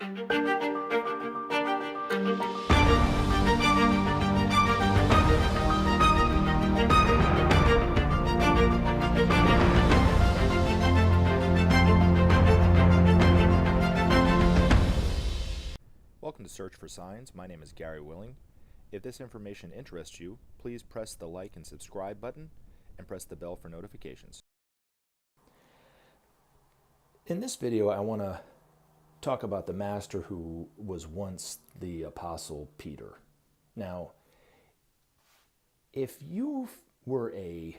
Welcome to Search for Signs. My name is Gary Willing. If this information interests you, please press the like and subscribe button and press the bell for notifications. In this video, I want to talk about the master who was once the Apostle Peter. Now, if you were a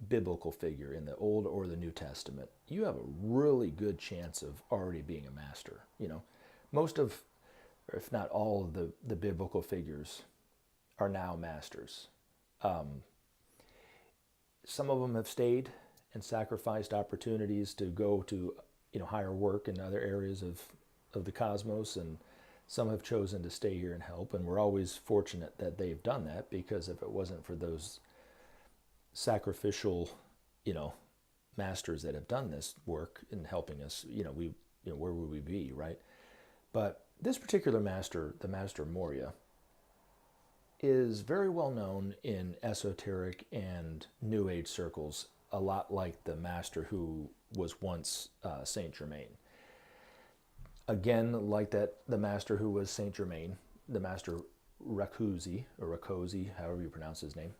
biblical figure in the Old or the New Testament, you have a really good chance of already being a master. You know, most of, or if not all of the biblical figures are now masters. Some of them have stayed and sacrificed opportunities to go to, higher work in other areas of the cosmos, and some have chosen to stay here and help, and we're always fortunate that they've done that, because if it wasn't for those sacrificial, masters that have done this work in helping us, where would we be, right? But this particular master, the Master Morya, is very well known in esoteric and New Age circles, a lot like the master who was once Saint Germain. Again, like that, the master who was Saint Germain, the Master Rakuzi, or Rakosi, however you pronounce his name,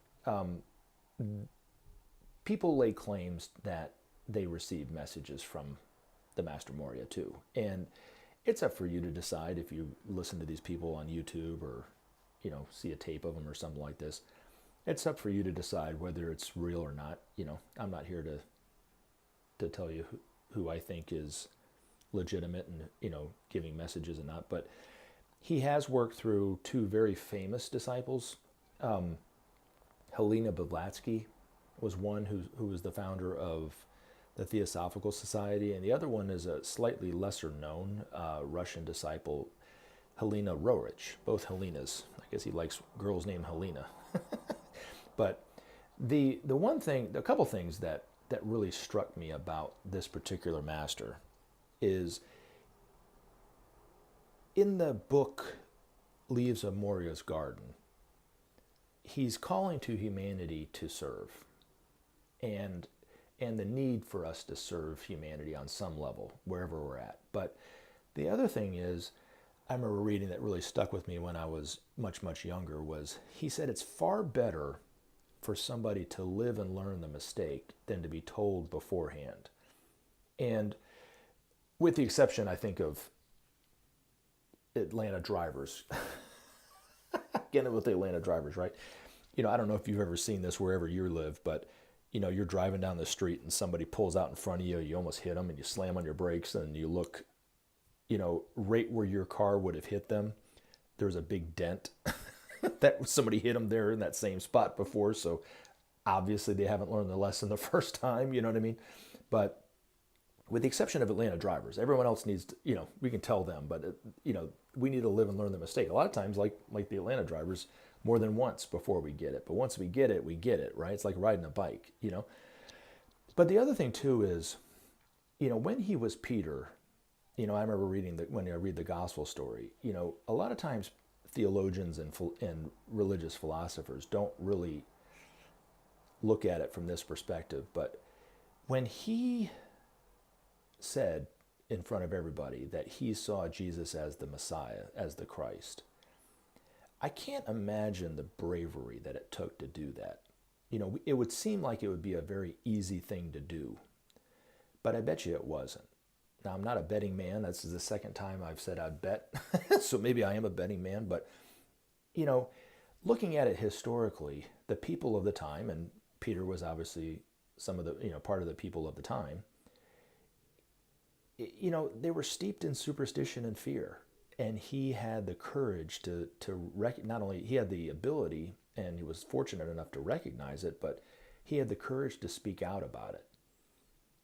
people lay claims that they received messages from the Master Morya too. And it's up for you to decide if you listen to these people on YouTube or, see a tape of them or something like this. It's up for you to decide whether it's real or not. I'm not here to tell you who I think is legitimate and, giving messages and not. But he has worked through two very famous disciples. Helena Blavatsky was one who was the founder of the Theosophical Society, and the other one is a slightly lesser known Russian disciple, Helena Rorich, both Helenas. I guess he likes girls named Helena. But the one thing, a couple things that really struck me about this particular master is in the book Leaves of Morya's Garden, he's calling to humanity to serve, and the need for us to serve humanity on some level, wherever we're at. But the other thing is, I remember reading that really stuck with me when I was much, much younger, was he said it's far better for somebody to live and learn the mistake than to be told beforehand. And with the exception, I think, of Atlanta drivers. Again, with the Atlanta drivers, right? I don't know if you've ever seen this wherever you live, but you're driving down the street and somebody pulls out in front of you, you almost hit them, and you slam on your brakes, and you look, right where your car would have hit them, there's a big dent that somebody hit them there in that same spot before. So obviously they haven't learned the lesson the first time, you know what I mean? But with the exception of Atlanta drivers, everyone else needs to, we can tell them, but we need to live and learn the mistake. A lot of times, like the Atlanta drivers, more than once before we get it. But once we get it, right? It's like riding a bike, But the other thing too is, when he was Peter, I remember reading when I read the gospel story, a lot of times theologians and religious philosophers don't really look at it from this perspective. But when he said in front of everybody that he saw Jesus as the Messiah, as the Christ, I can't imagine the bravery that it took to do that. It would seem like it would be a very easy thing to do, but I bet you it wasn't. Now, I'm not a betting man. That's the second time I've said I'd bet, so maybe I am a betting man. But, looking at it historically, the people of the time, and Peter was obviously some of the, part of the people of the time, they were steeped in superstition and fear. And he had the courage to not only, he had the ability, and he was fortunate enough to recognize it, but he had the courage to speak out about it.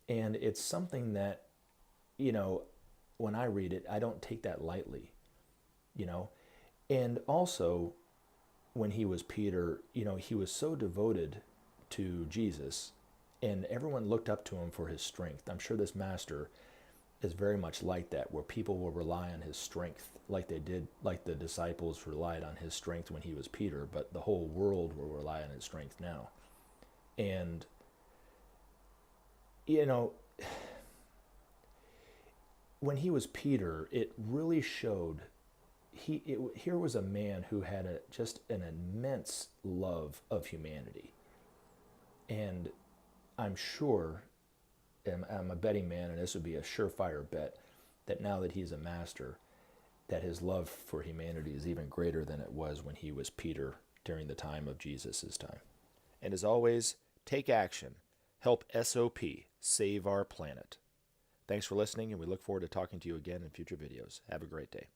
And it's something that, when I read it, I don't take that lightly, And also, when he was Peter, he was so devoted to Jesus, and everyone looked up to him for his strength. I'm sure this master is very much like that, where people will rely on his strength, like they did, like the disciples relied on his strength when he was Peter, but the whole world will rely on his strength now. And, you know, when he was Peter, it really showed, here was a man who had just an immense love of humanity. And I'm sure, and I'm a betting man, and this would be a surefire bet, that now that he's a master, that his love for humanity is even greater than it was when he was Peter during the time of Jesus' time. And as always, take action. Help SOP save our planet. Thanks for listening, and we look forward to talking to you again in future videos. Have a great day.